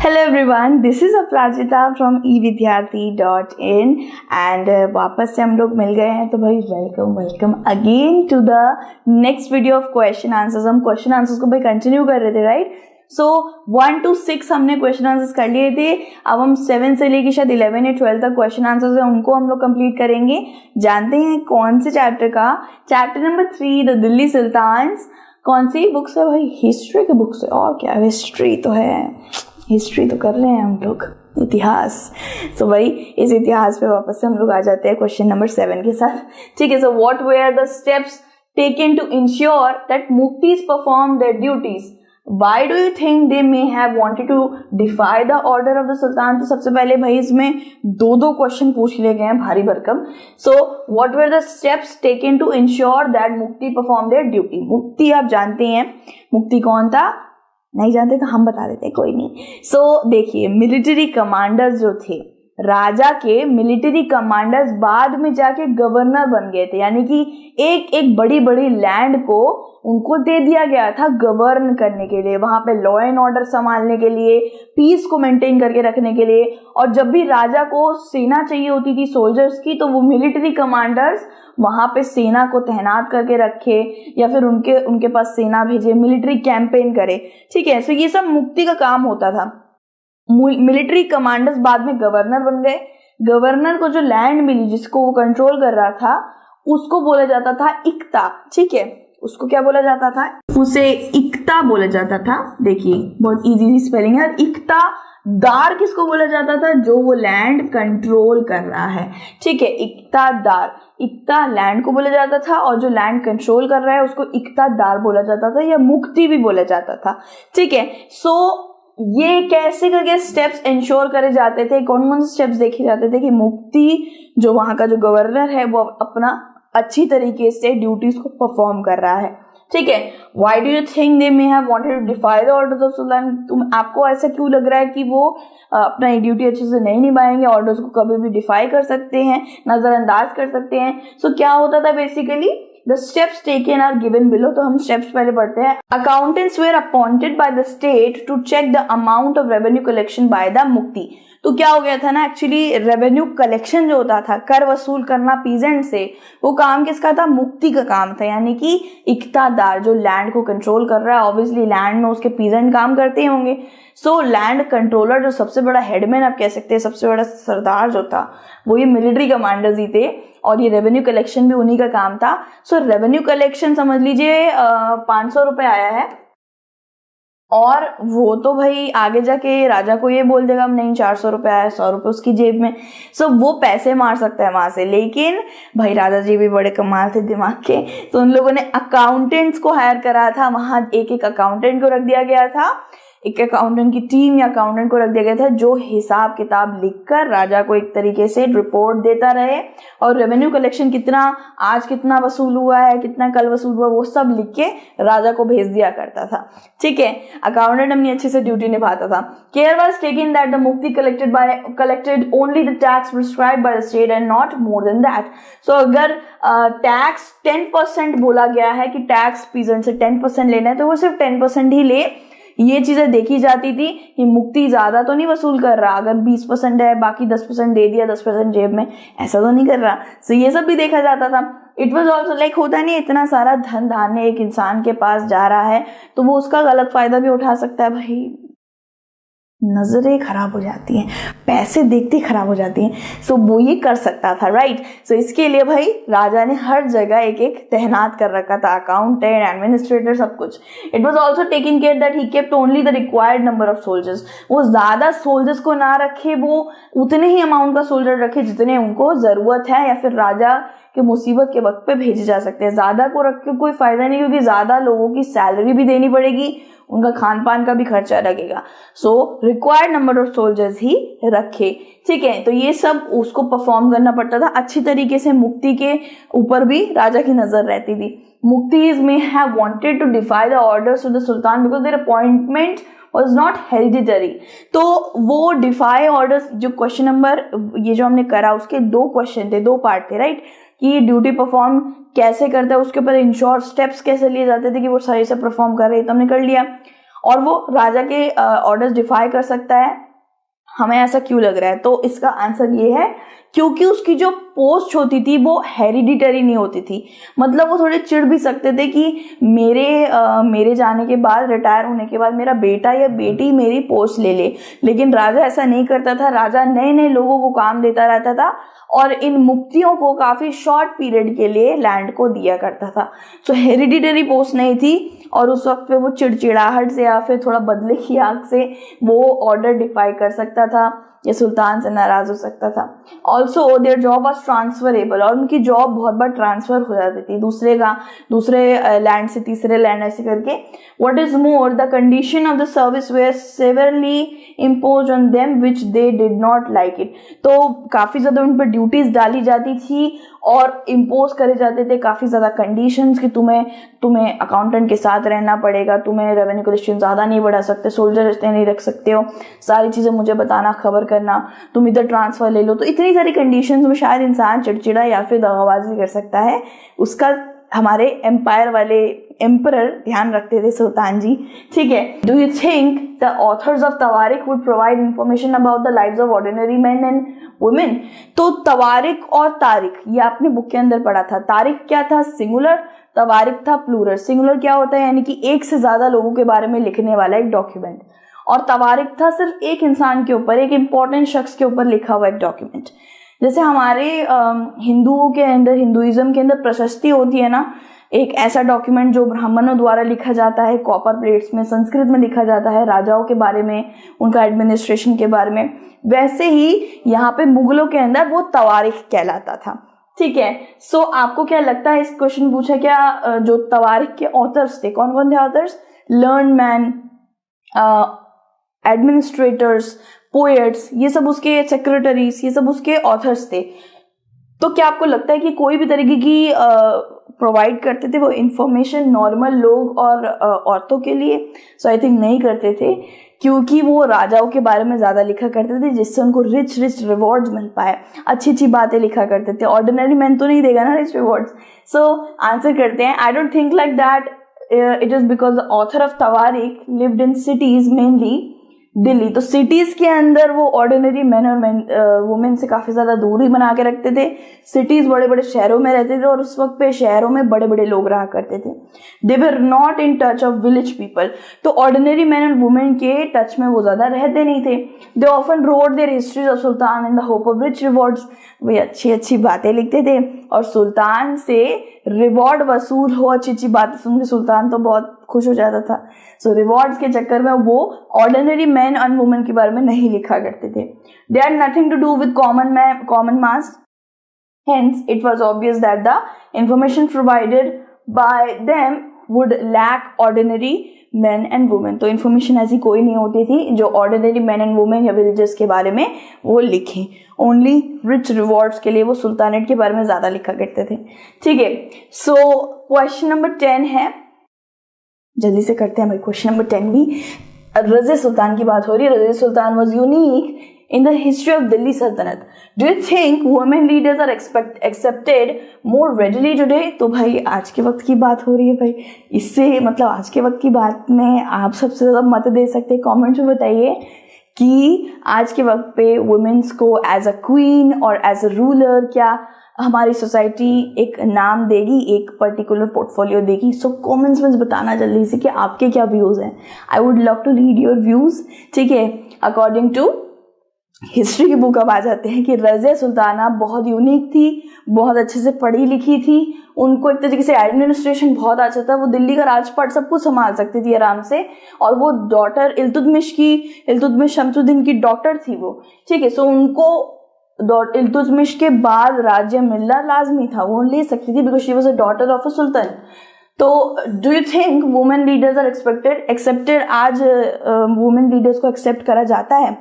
Hello everyone, this is Aparajita from evidyarthi.in and वापस से हम लोग मिल गए हैं तो भाई welcome again to the next video of question answers. हम क्वेश्चन आंसर्स को भाई कंटिन्यू कर रहे थे, राइट। सो 1 to 6 हमने क्वेश्चन आंसर्स कर लिए थे। अब हम 7 से लेके शायद 11 या 12 तक क्वेश्चन आंसर्स है उनको हम लोग कंप्लीट करेंगे। जानते हैं कौन से चैप्टर का? Chapter number 3 the Delhi sultans. कौन सी बुक्स है भाई? हिस्ट्री की बुक्स है। और क्या, हिस्ट्री तो है, हिस्ट्री तो कर रहे हैं हम लोग, इतिहास। सो भाई इस इतिहास पे वापस से हम लोग आ जाते हैं क्वेश्चन नंबर 7 के साथ। ठीक है, so what were the steps taken to ensure that मुक्तिस perform their duties? Why do you think they may have wanted to defy the order of the sultan? तो सबसे पहले भाई इसमें दो क्वेश्चन पूछ लिए गए हैं भारी भरकम। So what were the steps taken to ensure that मुक्ति perform their duty? मुक्ति आप जानते हैं, मुक्ति कौन था? नहीं जानते तो हम बता देते हैं, कोई नहीं। So देखिए, मिलिट्री कमांडर्स जो थे, राजा के मिलिट्री कमांडर्स बाद में जाके गवर्नर बन गए थे, यानी कि एक बड़ी बड़ी लैंड को उनको दे दिया गया था गवर्न करने के लिए, वहां पे लॉ एंड ऑर्डर संभालने के लिए, पीस को मेंटेन करके रखने के लिए। और जब भी राजा को सेना चाहिए होती थी सोल्जर्स की, तो वो मिलिट्री कमांडर्स वहां पे सेना को तैनात करके रखे या फिर उनके पास सेना भेजे, मिलिट्री कैंपेन करे। ठीक है, तो ये सब मुक्ति का काम होता था। मिलिट्री कमांडर्स बाद में गवर्नर बन गए। गवर्नर को जो लैंड मिली जिसको वो कंट्रोल कर रहा था, उसको बोला जाता था इक्ता। ठीक है, उसको क्या बोला जाता था? उसे इक्ता बोला जाता था। देखिए बहुत इजी स्पेलिंग है। इक्ता दार किसको बोला जाता था? जो वो लैंड कंट्रोल कर रहा है। ठीक है, इक्ता दार, इक्ता लैंड को बोला जाता था और जो लैंड कंट्रोल कर रहा है उसको इक्ता दार बोला जाता था या मुक्ति भी बोला जाता था। ठीक है, सो ये कैसे करके स्टेप्स इंश्योर करे जाते थे? कौन कौन से स्टेप्स देखे जाते थे कि मुक्ति जो वहां का जो गवर्नर है वो अपना अच्छी तरीके से ड्यूटीज को परफॉर्म कर रहा है। ठीक है, why do you think they may have wanted to defy the orders of sultan? आपको ऐसा क्यों लग रहा है कि वो अपना ड्यूटी अच्छे से नहीं निभाएंगे, ऑर्डर्स को कभी भी डिफाई कर सकते हैं, नजरअंदाज कर सकते हैं? सो क्या होता था basically? The steps taken are given below। तो हम steps पहले पढ़ते हैं। Accountants were appointed by the state to check the amount of revenue collection by the मुक्ति। तो क्या हो गया था ना, एक्चुअली रेवेन्यू कलेक्शन जो होता था, कर वसूल करना पीजेंट से, वो काम किसका था? मुक्ति का काम था। यानी कि इक्तादार जो लैंड को कंट्रोल कर रहा है, ऑब्वियसली लैंड में उसके पीजेंट काम करते होंगे। सो लैंड कंट्रोलर जो सबसे बड़ा हेडमैन आप कह सकते हैं, सबसे बड़ा सरदार जो था, वो ये मिलिट्री कमांडर्स ही थे और ये रेवेन्यू कलेक्शन भी उन्हीं का काम था। सो रेवेन्यू कलेक्शन समझ लीजिए 500 रुपए आया है और वो तो भाई आगे जाके राजा को ये बोल देगा नहीं 400 रुपए आया, 100 रुपए उसकी जेब में। सो वो पैसे मार सकता है वहां से। लेकिन भाई राजा जी भी बड़े कमाल थे दिमाग के, तो उन लोगों ने अकाउंटेंट्स को हायर करा था। वहां एक अकाउंटेंट को रख दिया गया था, एक अकाउंटेंट की टीम या अकाउंटेंट को रख दिया गया था जो हिसाब किताब लिखकर राजा को एक तरीके से रिपोर्ट देता रहे और रेवेन्यू कलेक्शन कितना आज कितना वसूल हुआ है, कितना कल वसूल हुआ, वो सब लिख के राजा को भेज दिया करता था। ठीक है, अकाउंटेंट अपनी अच्छे से ड्यूटी निभाता था। Care was taken that the muqti collected only the tax prescribed by the state and not more than that. So अगर टैक्स 10% बोला गया है कि टैक्स पीजेंट से 10% लेना है, तो वो सिर्फ 10% ही ले। ये चीजें देखी जाती थी कि मुक्ति ज्यादा तो नहीं वसूल कर रहा, अगर 20% है बाकी 10% दे दिया, 10% जेब में, ऐसा तो नहीं कर रहा। सो ये सब भी देखा जाता था। इट वॉज ऑल्सो लाइक, होता नहीं इतना सारा धन धान्य एक इंसान के पास जा रहा है तो वो उसका गलत फायदा भी उठा सकता है। भाई नजरें खराब हो जाती हैं, पैसे देखते खराब हो जाती हैं। सो वो ये कर सकता था, राइट। सो इसके लिए भाई राजा ने हर जगह एक तैनात कर रखा था, अकाउंटेंट, एडमिनिस्ट्रेटर, सब कुछ। It was also taking care that he kept only the required number of soldiers. वो ज्यादा सोल्जर्स को ना रखे, वो उतने ही अमाउंट का सोल्जर रखे जितने उनको जरूरत है या फिर राजा के मुसीबत के वक्त पे भेजे जा सकते हैं। ज्यादा को रख के कोई फायदा नहीं, क्योंकि ज्यादा लोगों की सैलरी भी देनी पड़ेगी, उनका खान पान का भी खर्चा लगेगा। So required number of soldiers ही रखे। ठीक है, तो ये सब उसको परफॉर्म करना पड़ता था अच्छी तरीके से। मुक्ति के ऊपर भी राजा की नजर रहती थी। मुक्तिज may have wanted to defy the orders to the sultan because their appointment was not hereditary। तो वो डिफाई ऑर्डर्स जो क्वेश्चन नंबर ये जो हमने करा उसके 2 क्वेश्चन थे, 2 पार्ट थे, राइट। कि ये ड्यूटी परफॉर्म कैसे करता है, उसके ऊपर इंश्योर स्टेप्स कैसे लिए जाते थे कि वो सही से परफॉर्म कर रहे, तो हमने कर लिया। और वो राजा के ऑर्डर्स डिफाई कर सकता है। हमें ऐसा क्यों लग रहा है? तो इसका आंसर ये है क्योंकि उसकी जो पोस्ट होती थी वो हेरिडिटरी नहीं होती थी। मतलब वो थोड़े चिढ़ भी सकते थे कि मेरे जाने के बाद, रिटायर होने के बाद मेरा बेटा या बेटी मेरी पोस्ट ले ले, लेकिन राजा ऐसा नहीं करता था। राजा नए नए लोगों को काम देता रहता था और इन मुक्तियों को काफी शॉर्ट पीरियड के लिए लैंड को दिया करता था। तो हेरिडिटरी पोस्ट नहीं थी और उस वक्त पे वो चिड़चिड़ाहट से या फिर थोड़ा बदले की आग से वो ऑर्डर डिफाई कर सकता था या सुल्तान से नाराज हो सकता था। Also their job was transferable, और उनकी जॉब बहुत बार ट्रांसफर हो जाती थी दूसरे लैंड से तीसरे लैंड ऐसे करके। What is more, the condition of the service were severely impose on them which they did not like it. तो काफी ज्यादा उन पर ड्यूटीज डाली जाती थी और इम्पोज करे जाते थे काफी ज्यादा कंडीशंस कि तुम्हें अकाउंटेंट के साथ रहना पड़ेगा, तुम्हें रेवेन्यू कलेक्शन ज्यादा नहीं बढ़ा सकते, सोल्जर इतने नहीं रख सकते हो, सारी चीजें मुझे बताना, खबर करना, तुम इधर ट्रांसफर ले लो। तो इतनी सारी कंडीशंस में शायद इंसान चिड़चिड़ा या फिर दगाबाजी कर सकता है। उसका हमारे एम्पायर वाले एम्परर ध्यान रखते थे, सुल्तान जी। ठीक है, do you think the authors of tawarikh would provide information about the lives of ordinary man and women? तो तवारिक और तारिक, ये आपने बुक के अंदर पढ़ा था। तारिक क्या था? सिंगुलर। तवारिक था प्लूरल। सिंगुलर क्या होता है? यानी कि एक से ज्यादा लोगों के बारे में लिखने वाला एक डॉक्यूमेंट, और तवारिक था सिर्फ एक इंसान के ऊपर, एक इंपॉर्टेंट शख्स के ऊपर लिखा हुआ एक डॉक्यूमेंट। जैसे हमारे हिंदुओं के अंदर, हिंदुइज्म के अंदर प्रशस्ति होती है ना, एक ऐसा डॉक्यूमेंट जो ब्राह्मणों द्वारा लिखा जाता है, कॉपर प्लेट्स में, संस्कृत में लिखा जाता है, राजाओं के बारे में, उनका एडमिनिस्ट्रेशन के बारे में। वैसे ही यहाँ पे मुगलों के अंदर वो तवारिख कहलाता था। ठीक है, सो आपको क्या लगता है, इस क्वेश्चन पूछा क्या, जो तवारिख के ऑथर्स थे, कौन कौन थे authors? Learn man, administrators, poets, ये सब उसके सेक्रेटरीज, ये सब उसके ऑथर्स थे। तो क्या आपको लगता है कि कोई भी तरीके की प्रोवाइड करते थे वो इंफॉर्मेशन नॉर्मल लोग और औरतों के लिए? सो आई थिंक नहीं करते थे, क्योंकि वो राजाओं के बारे में ज्यादा लिखा करते थे जिससे उनको रिच रिवॉर्ड्स मिल पाए, अच्छी अच्छी बातें लिखा करते थे। ऑर्डिनरी मैन तो नहीं देगा ना रिच रिवॉर्ड्स। सो आंसर करते हैं, I don't think like that it is because the author of tawarikh lived in cities, mainly Delhi. तो सिटीज के अंदर वो ऑर्डिनरी मैन और वुमेन से काफी ज्यादा दूरी बना के रखते थे। सिटीज बड़े बड़े शहरों में रहते थे और उस वक्त पे शहरों में बड़े बड़े लोग रहा करते थे। They were not in touch of village people. तो ऑर्डिनरी मैन एंड वुमेन के टच में वो ज्यादा रहते नहीं थे। They often wrote their histories of sultan in the hope of rich rewards. वे अच्छी अच्छी बातें लिखते थे और सुल्तान से रिवॉर्ड वसूल हो, अच्छी अच्छी बातें सुन के सुल्तान तो बहुत खुश हो जाता था। सो रिवॉर्ड्स के चक्कर में वो ऑर्डिनरी मैन एंड वुमेन के बारे में नहीं लिखा करते थे। They had nothing to do with common mass, hence it was obvious that the information provided by them would lack ordinary man and women. तो इन्फॉर्मेशन ऐसी कोई नहीं होती थी जो ऑर्डिनरी मैन एंड वुमेन या विलेजेस के बारे में वो लिखें। ओनली रिच रिवॉर्ड्स के लिए वो सुल्तानेट के बारे में ज्यादा लिखा करते थे। ठीक है, सो क्वेश्चन नंबर 10 है, जल्दी से करते हैं भाई क्वेश्चन नंबर 10 भी। रज़े सुल्तान की बात हो रही है। Razia Sultan was unique in the history of Delhi Sultanate. Do you think women leaders are accepted more readily today? तो भाई आज के वक्त की बात हो रही है भाई, इससे मतलब आज के वक्त की बात में आप सबसे ज़्यादा मत दे सकते हैं। कमेंट्स में बताइए कि आज के वक्त पे वुमेन्स को एज अ क्वीन और एज अ रूलर क्या हमारी सोसाइटी एक नाम देगी, एक पर्टिकुलर पोर्टफोलियो देगी? सो कमेंट्स में बताना जल्दी से कि आपके क्या व्यूज़ हैं। I would love to read your views. ठीक है, अकॉर्डिंग टू हिस्ट्री की बुक अब आ जाते हैं कि रज़िया सुल्ताना बहुत यूनिक थी, बहुत अच्छे से पढ़ी लिखी थी, उनको एक तरीके से एडमिनिस्ट्रेशन बहुत अच्छा था, वो दिल्ली का राजपाट सब कुछ संभाल सकती थी आराम से, और वो डॉटर इल्तुतमिश शमसुद्दीन की डॉटर थी वो। ठीक है, सो उनको इल्तुतमिश के बाद राज्य मिलना लाजमी था, वो ले सकती थी because she was a daughter of a sultan. तो do you think women leaders are accepted? आज वुमेन लीडर्स को एक्सेप्ट करा जाता है?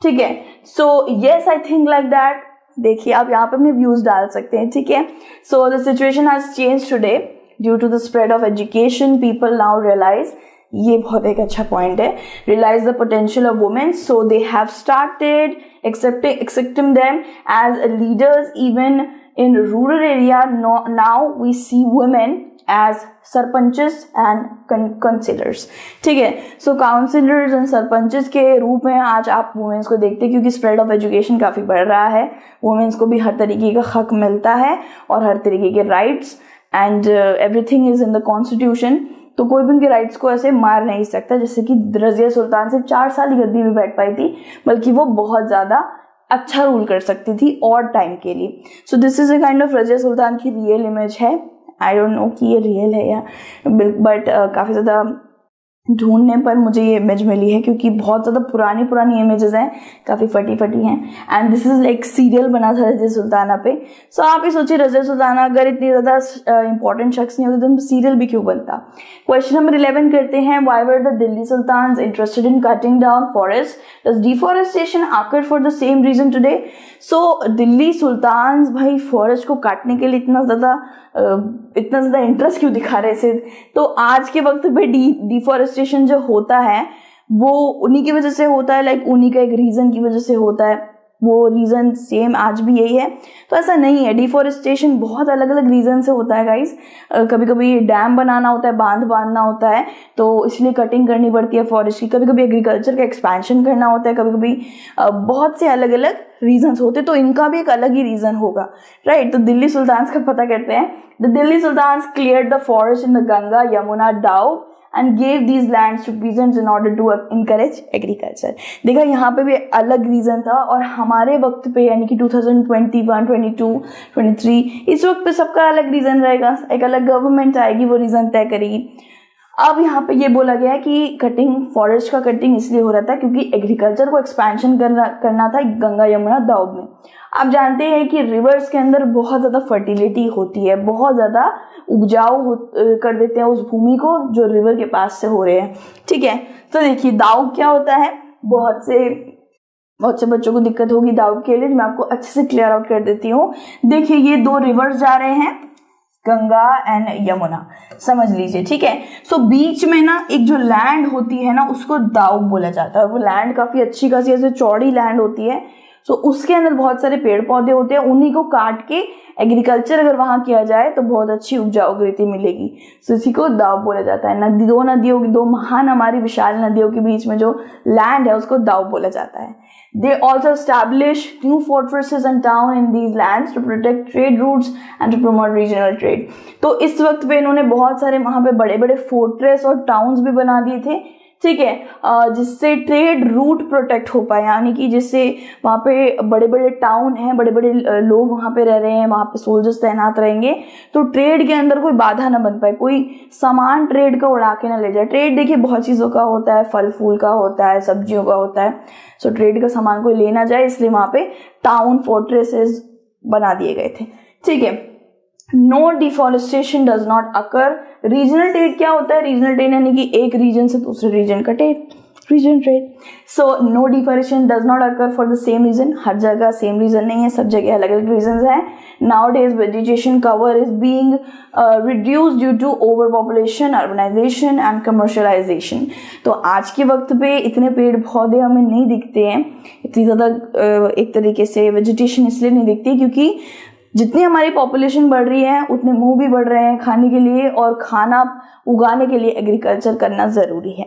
ठीक है, so yes I think like that. देखिए आप यहाँ पे अपने व्यूज डाल सकते हैं। ठीक है, so the situation has change today due to the spread of education. People now realise, ये बहुत एक अच्छा पॉइंट है, realise the potential of women, so they have started accepting them as leaders even in rural area. Now we see women as sarpanches and councillors. ठीक है, सो councillors and sarpanches के रूप में आज आप वुमेन्स को देखते हैं, क्योंकि स्प्रेड ऑफ एजुकेशन काफ़ी बढ़ रहा है, वुमेन्स को भी हर तरीके का हक मिलता है और हर तरीके के rights and everything is in the constitution. तो कोई भी उनके राइट्स को ऐसे मार नहीं सकता, जैसे कि रजिया सुल्तान सिर्फ 4 साल ही गद्दी में बैठ पाई थी, बल्कि वो बहुत ज़्यादा अच्छा रूल कर सकती थी और टाइम के लिए। So this is a kind of Razia Sultan की रियल इमेज है। आई डोंट नो कि ये रियल है या बट काफ़ी ज़्यादा ढूंढने पर मुझे ये इमेज मिली है, क्योंकि बहुत ज़्यादा पुरानी इमेजेस हैं, काफ़ी फटी हैं। And this is like serial बना था रजिया सुल्ताना पे। सो आप ही सोचिए, रजिया सुल्ताना अगर इतनी ज़्यादा इंपॉर्टेंट शख्स नहीं होती तो सीरियल भी क्यों बनता। क्वेश्चन नंबर 11 करते हैं, why were the Delhi sultans interested in cutting down forest, does deforestation occur for the same reason today. So Delhi sultans भाई फॉरेस्ट को काटने के लिए इतना ज़्यादा इंटरेस्ट क्यों दिखा रहे थे। तो आज के वक्त पे डिफॉरेस्टेशन जो होता है वो उन्हीं की वजह से होता है, लाइक उन्हीं का एक रीजन की वजह से होता है, वो रीजन सेम आज भी यही है। तो ऐसा नहीं है, डिफॉरेस्टेशन बहुत अलग अलग रीजन से होता है गाइस। कभी कभी डैम बनाना होता है, बांध बांधना होता है, तो इसलिए कटिंग करनी पड़ती है फॉरेस्ट की। कभी कभी एग्रीकल्चर का एक्सपेंशन करना होता है, कभी कभी बहुत से अलग अलग रीजंस होते हैं, तो इनका भी एक अलग ही रीजन होगा, राइट। तो दिल्ली सुल्तान्स का पता करते हैं। The Delhi sultans cleared the forest in the Ganga Yamuna doab and gave these lands to peasants in order to encourage agriculture। देखा, यहाँ पे भी अलग रीजन था, और हमारे वक्त पे यानी कि 2021, 22, 23 इस वक्त पे सबका अलग रीजन रहेगा, एक अलग गवर्नमेंट आएगी, वो रीजन तय करेगी। अब यहाँ पे ये बोला गया है कि कटिंग, फॉरेस्ट का कटिंग इसलिए हो रहा था क्योंकि एग्रीकल्चर को एक्सपेंशन करना था गंगा यमुना दाऊद में। आप जानते हैं कि रिवर्स के अंदर बहुत ज़्यादा फर्टिलिटी होती है, बहुत ज़्यादा उपजाऊ कर देते हैं उस भूमि को जो रिवर के पास से हो रहे हैं। ठीक है, तो देखिए दाऊद क्या होता है, बहुत से बच्चों को दिक्कत होगी दाऊद के लिए, मैं आपको अच्छे से क्लियर आउट कर देती हूँ। देखिए ये 2 रिवर्स जा रहे हैं, गंगा एंड यमुना, समझ लीजिए। ठीक है, सो बीच में ना एक जो लैंड होती है ना उसको दाऊद बोला जाता है, और वो लैंड काफी अच्छी खासी ऐसे चौड़ी लैंड होती है। सो उसके अंदर बहुत सारे पेड़ पौधे होते हैं, उन्हीं को काट के एग्रीकल्चर अगर वहां किया जाए तो बहुत अच्छी उपजाऊगृति मिलेगी। सो इसी को दाऊद बोला जाता है। दो नदियों की, 2 महान हमारी विशाल नदियों के बीच में जो लैंड है उसको दाऊद बोला जाता है। They also established new fortresses and towns in these lands to protect trade routes and to promote regional trade। तो इस वक्त पे इन्होंने बहुत सारे वहाँ पे बड़े बड़े फोर्ट्रेस और टाउन्स भी बना दिए थे। ठीक है, जिससे ट्रेड रूट प्रोटेक्ट हो पाए, यानी कि जिससे वहाँ पे बड़े बड़े टाउन हैं, बड़े बड़े लोग वहाँ पे रह रहे हैं, वहाँ पे सोल्जर्स तैनात रहेंगे, तो ट्रेड के अंदर कोई बाधा ना बन पाए, कोई सामान ट्रेड का उड़ा के ना ले जाए। ट्रेड देखिए बहुत चीज़ों का होता है, फल फूल का होता है, सब्जियों का होता है। सो ट्रेड का सामान कोई ले ना जाए, इसलिए वहाँ पे टाउन फोर्ट्रेसेस बना दिए गए थे। ठीक है, no deforestation does not occur. Regional trade क्या होता है, रीजनल ट्रेड यानी कि एक रीजन से दूसरे रीजन का trade, region trade. So no deforestation does not occur for the same reason, हर जगह सेम रीजन नहीं है, सब जगह अलग अलग रीजन है। Nowadays vegetation cover is being reduced due to overpopulation, urbanisation and commercialisation. तो आज के वक्त पे इतने पेड़ पौधे हमें नहीं दिखते हैं, इतनी ज़्यादा एक तरीके से वेजिटेशन इसलिए नहीं दिखती क्योंकि जितनी हमारी पॉपुलेशन बढ़ रही है उतने मुंह भी बढ़ रहे हैं खाने के लिए, और खाना उगाने के लिए एग्रीकल्चर करना ज़रूरी है।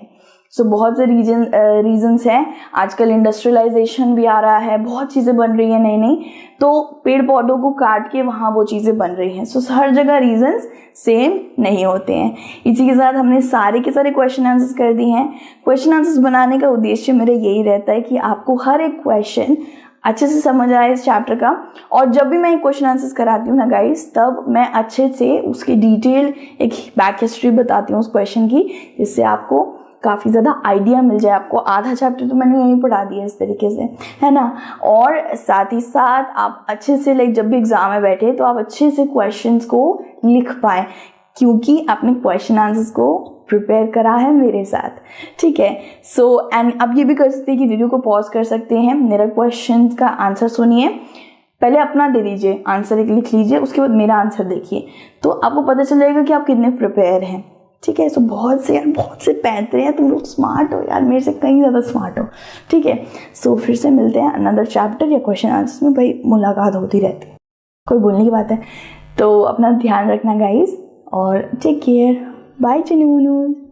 सो बहुत से रीजंस हैं। आजकल इंडस्ट्रियलाइजेशन भी आ रहा है, बहुत चीज़ें बन रही हैं नई नई, तो पेड़ पौधों को काट के वहाँ वो चीज़ें बन रही हैं। सो हर जगह रीजंस सेम नहीं होते हैं। इसी के साथ हमने सारे के सारे क्वेश्चन आंसर्स कर दिए हैं। क्वेश्चन आंसर्स बनाने का उद्देश्य मेरा यही रहता है कि आपको हर एक क्वेश्चन अच्छे से समझ आए इस चैप्टर का, और जब भी मैं क्वेश्चन आंसर्स कराती हूँ ना गाइस, तब मैं अच्छे से उसकी डिटेल एक बैक हिस्ट्री बताती हूँ उस क्वेश्चन की, जिससे आपको काफ़ी ज़्यादा आइडिया मिल जाए। आपको आधा चैप्टर तो मैंने यहीं पढ़ा दिया इस तरीके से, है ना। और साथ ही साथ आप अच्छे से लाइक जब भी एग्जाम में बैठे तो आप अच्छे से क्वेश्चंस को लिख पाए, क्योंकि आपने क्वेश्चन आंसर्स को प्रिपेयर करा है मेरे साथ। ठीक है, सो एंड अब ये भी कर सकते हैं कि वीडियो को पॉज कर सकते हैं, मेरा क्वेश्चन का आंसर सुनिए, पहले अपना दे दीजिए आंसर, एक लिख लीजिए, उसके बाद मेरा आंसर देखिए, तो आपको पता चलेगा कि आप कितने प्रिपेयर हैं। ठीक है, सो बहुत से पैंतरे हैं, तुम लोग स्मार्ट हो यार, मेरे से कहीं ज़्यादा स्मार्ट हो। ठीक है, सो फिर से मिलते हैं अनदर चैप्टर या क्वेश्चन आंसर्स में। भाई मुलाकात होती रहती है, कोई बोलने की बात है, तो अपना ध्यान रखना गाइज, और टेक केयर, बाय चुनमुनू।